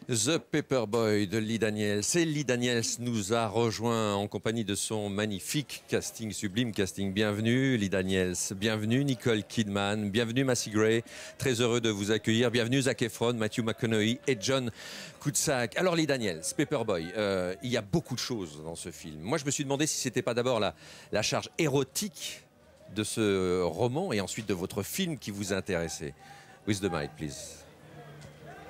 The Paperboy de Lee Daniels. Et Lee Daniels nous a rejoint en compagnie de son magnifique casting, sublime casting. Bienvenue Lee Daniels, bienvenue Nicole Kidman, bienvenue Macy Gray. Très heureux de vous accueillir. Bienvenue Zac Efron, Matthew McConaughey et John Cusack. Alors Lee Daniels, Paperboy, il y a beaucoup de choses dans ce film. Moi je me suis demandé si c'était pas d'abord la charge érotique de ce roman et ensuite de votre film qui vous intéressait. With the mic, please.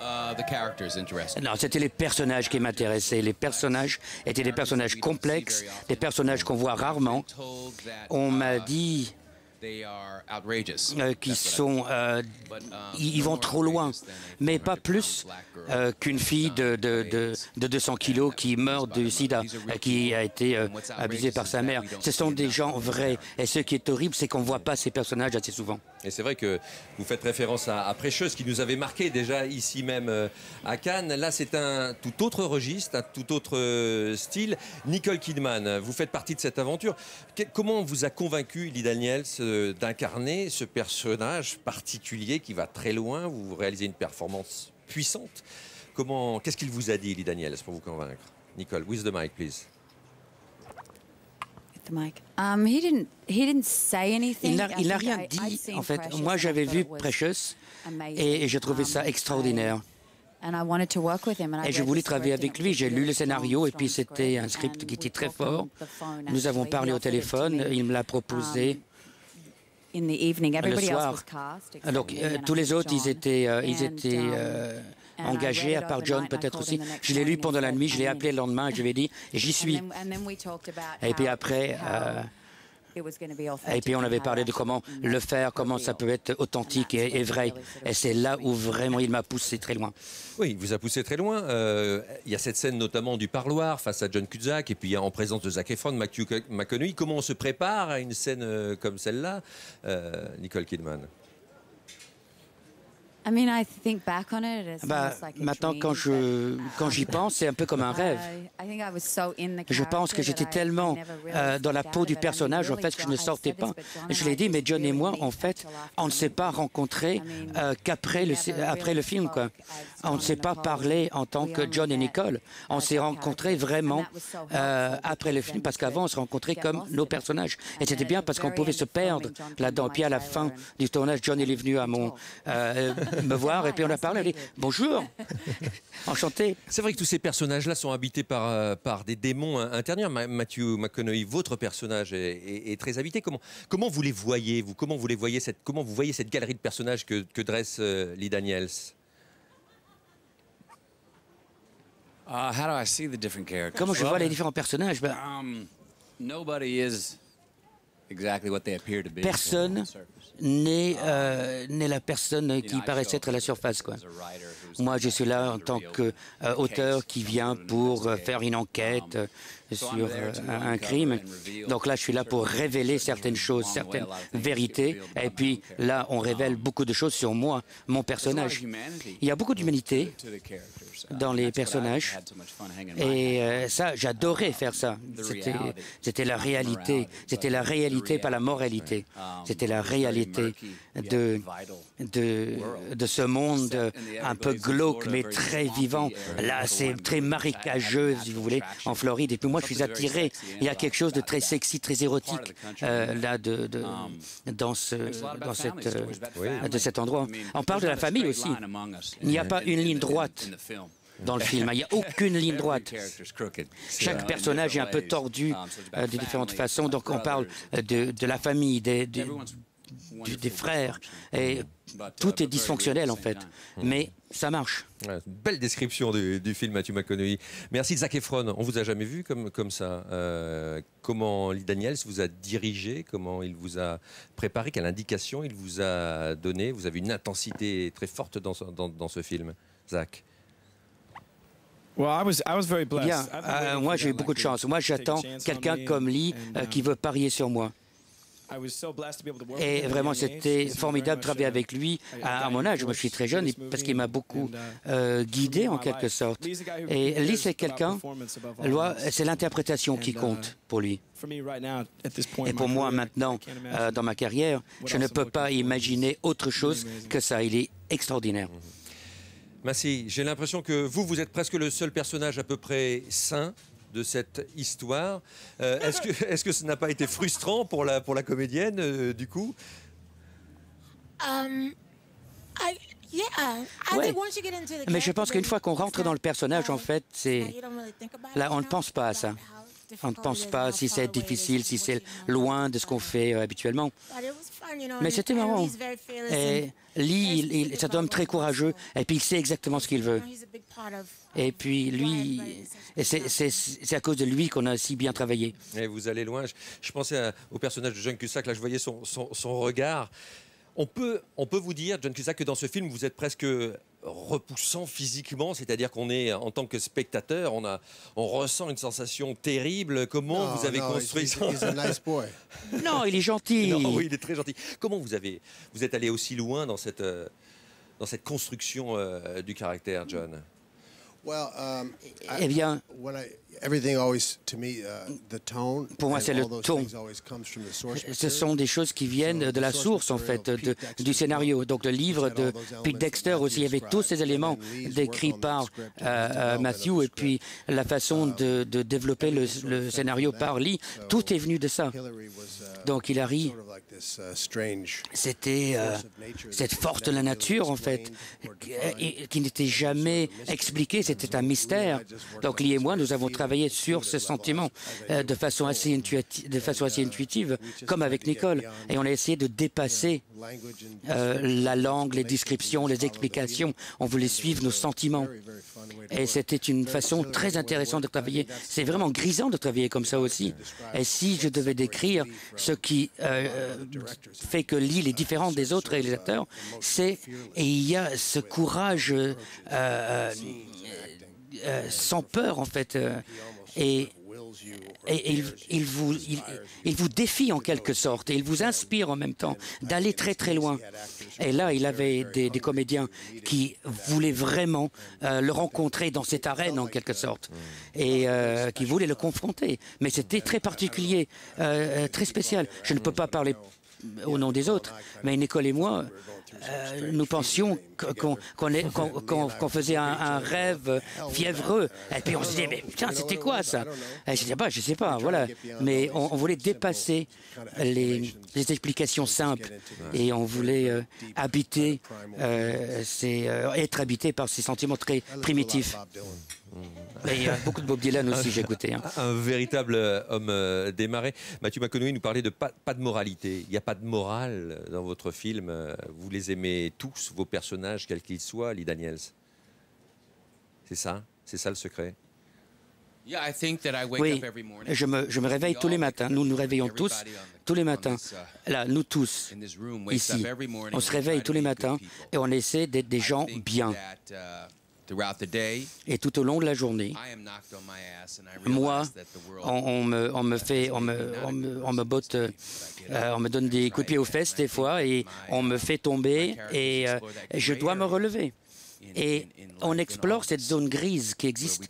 Non, c'était les personnages qui m'intéressaient. Les personnages étaient des personnages complexes, des personnages qu'on voit rarement. On m'a dit qu'ils ils vont trop loin, mais pas plus qu'une fille de 200 kilos qui meurt du sida, qui a été abusée par sa mère. Ce sont des gens vrais. Et ce qui est horrible, c'est qu'on ne voit pas ces personnages assez souvent. Et c'est vrai que vous faites référence à Prêcheuse, qui nous avait marqué déjà ici même à Cannes. Là, c'est un tout autre registre, un tout autre style. Nicole Kidman, vous faites partie de cette aventure. Comment on vous a convaincu, Lee Daniels, d'incarner ce personnage particulier qui va très loin? Vous réalisez une performance puissante. Qu'est-ce qu'il vous a dit, Lee Daniels, pour vous convaincre? Nicole, with the mic, please. Il n'a rien dit, en fait. Moi, j'avais vu Precious et je trouvais ça extraordinaire. Et je voulais travailler avec lui. J'ai lu le scénario et puis c'était un script qui était très fort. Nous avons parlé au téléphone, il me l'a proposé le soir. Donc, tous les autres, ils étaient engagés, à part John peut-être aussi. Je l'ai lu pendant la nuit, je l'ai appelé le lendemain et je lui ai dit « j'y suis ». Et puis après, on avait parlé de comment le faire, comment ça peut être authentique et vrai. Et c'est là où vraiment il m'a poussé très loin. Oui, il vous a poussé très loin. Il y a cette scène notamment du parloir face à John Cusack et puis en présence de Zac Efron, Matthew McConaughey. Comment on se prépare à une scène comme celle-là, Nicole Kidman? Maintenant, quand j'y pense, c'est un peu comme un rêve. Je pense que j'étais tellement dans la peau du personnage, en fait, que je ne sortais pas. Je l'ai dit, mais John et moi, en fait, on ne s'est pas rencontrés qu'après le film, quoi. On ne s'est pas parlé en tant que John et Nicole. On s'est rencontrés vraiment après le film, parce qu'avant, on se rencontrait comme nos personnages. Et c'était bien parce qu'on pouvait se perdre là-dedans. Puis à la fin du tournage, John est venu à me voir et puis on a parlé, elle dit « Bonjour, enchanté ». C'est vrai que tous ces personnages-là sont habités par des démons intérieurs. Matthew McConaughey, votre personnage est très habité. Comment vous les voyez, vous? Comment vous voyez cette galerie de personnages que dresse Lee Daniels? Comment je vois les différents personnages? Personne n'est la personne qui paraissait être à la surface, quoi. Moi, je suis là en tant qu'auteur qui vient pour faire une enquête sur un crime. Donc là, je suis là pour révéler certaines choses, certaines vérités. Et puis là, on révèle beaucoup de choses sur moi, mon personnage. Il y a beaucoup d'humanité dans les personnages. Et ça, j'adorais faire ça. C'était la réalité. C'était la réalité, pas la moralité. C'était la réalité de ce monde un peu glauque, mais très vivant. Là, c'est très marécageux, si vous voulez, en Floride. Et puis moi, je suis attiré. Il y a quelque chose de très sexy, très érotique là, dans cet endroit. On parle de la famille aussi. Il n'y a pas une ligne droite dans le film. Il n'y a aucune ligne droite. Chaque personnage est un peu tordu de différentes façons. Donc on parle de la famille, des frères. Et tout est dysfonctionnel en fait. Mais ça marche. Ouais, belle description du film, Matthew McConaughey. Merci Zac Efron. On vous a jamais vu comme ça. Comment Lee Daniels vous a dirigé? Comment il vous a préparé? Quelle indication il vous a donné? Vous avez une intensité très forte dans ce film, Zac. Bien, moi j'ai eu beaucoup de chance. Moi j'attends quelqu'un comme Lee qui veut parier sur moi. Et vraiment, c'était formidable de travailler avec lui à mon âge. Moi, je suis très jeune parce qu'il m'a beaucoup guidé en quelque sorte. Et Lee, c'est quelqu'un, c'est l'interprétation qui compte pour lui. Et pour moi, maintenant, dans ma carrière, je ne peux pas imaginer autre chose que ça. Il est extraordinaire. Massy, j'ai l'impression que vous êtes presque le seul personnage à peu près sain de cette histoire. Est-ce que ce n'a pas été frustrant pour la comédienne, du coup? Ouais. Mais je pense qu'une fois qu'on rentre dans le personnage, en fait, là, on ne pense pas à ça. On ne pense pas si c'est difficile, si c'est loin de ce qu'on fait habituellement. Mais c'était marrant. Et Lee, c'est un homme très courageux, et puis il sait exactement ce qu'il veut. Et puis lui, c'est à cause de lui qu'on a si bien travaillé. Et vous allez loin. Je pensais au personnage de John Cusack, là je voyais son regard. On peut vous dire, John Cusack, que dans ce film, vous êtes presque repoussant physiquement, c'est-à-dire qu'on est, en tant que spectateur, on ressent une sensation terrible. Comment vous avez construit ça? Non, il est gentil. Non, oui, il est très gentil. Comment vous êtes allé aussi loin dans cette construction du caractère, John? Eh bien, pour moi, c'est le ton. Ce sont des choses qui viennent de la source, en fait, du scénario. Donc, le livre de Pete Dexter aussi, il y avait tous ces éléments décrits par Matthew, et puis la façon de développer le scénario par Lee. Tout est venu de ça. Donc, Hilary, c'était cette force de la nature, en fait, qui n'était jamais expliquée. C'était un mystère. Donc, Lee et moi, nous avons travaillé sur ce sentiment de façon assez intuitive, comme avec Nicole. Et on a essayé de dépasser la langue, les descriptions, les explications. On voulait suivre nos sentiments. Et c'était une façon très intéressante de travailler. C'est vraiment grisant de travailler comme ça aussi. Et si je devais décrire ce qui fait que Lee est différent des autres réalisateurs, et il y a ce courage sans peur, en fait, et il vous défie en quelque sorte, et il vous inspire en même temps d'aller très très loin. Et là, il avait des comédiens qui voulaient vraiment le rencontrer dans cette arène en quelque sorte, et qui voulaient le confronter. Mais c'était très particulier, très spécial. Je ne peux pas parler au nom des autres, mais Nicole et moi, nous pensions qu'on faisait un rêve fiévreux. Et puis on se disait, mais putain, c'était quoi ça? Et je disais, bah, je sais pas, voilà. Mais on voulait dépasser les explications simples, et on voulait être habité par ces sentiments très primitifs. Et il y a beaucoup de Bob Dylan aussi, j'ai écouté. Hein. Un véritable homme démarré. Matthew McConaughey nous parlait de pas de moralité. Il n'y a pas de morale dans votre film. Vous les aimez tous, vos personnages, quels qu'ils soient, Lee Daniels. C'est ça le secret. Oui, je me réveille tous les matins. Nous nous réveillons tous les matins. Là, nous tous, ici. On se réveille tous les matins et on essaie d'être des gens bien. Et tout au long de la journée, moi, on me donne des coups de pied aux fesses des fois, et on me fait tomber, et je dois me relever. Et on explore cette zone grise qui existe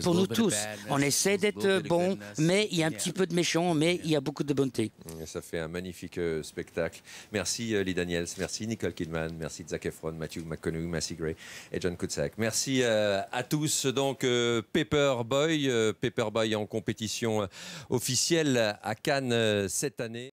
pour nous tous. On essaie d'être bon, mais il y a un petit peu de méchant, mais il y a beaucoup de bonté. Ça fait un magnifique spectacle. Merci Lee Daniels, merci Nicole Kidman, merci Zac Efron, Matthew McConaughey, Massy Gray et John Cusack. Merci à tous. Donc Paperboy en compétition officielle à Cannes cette année.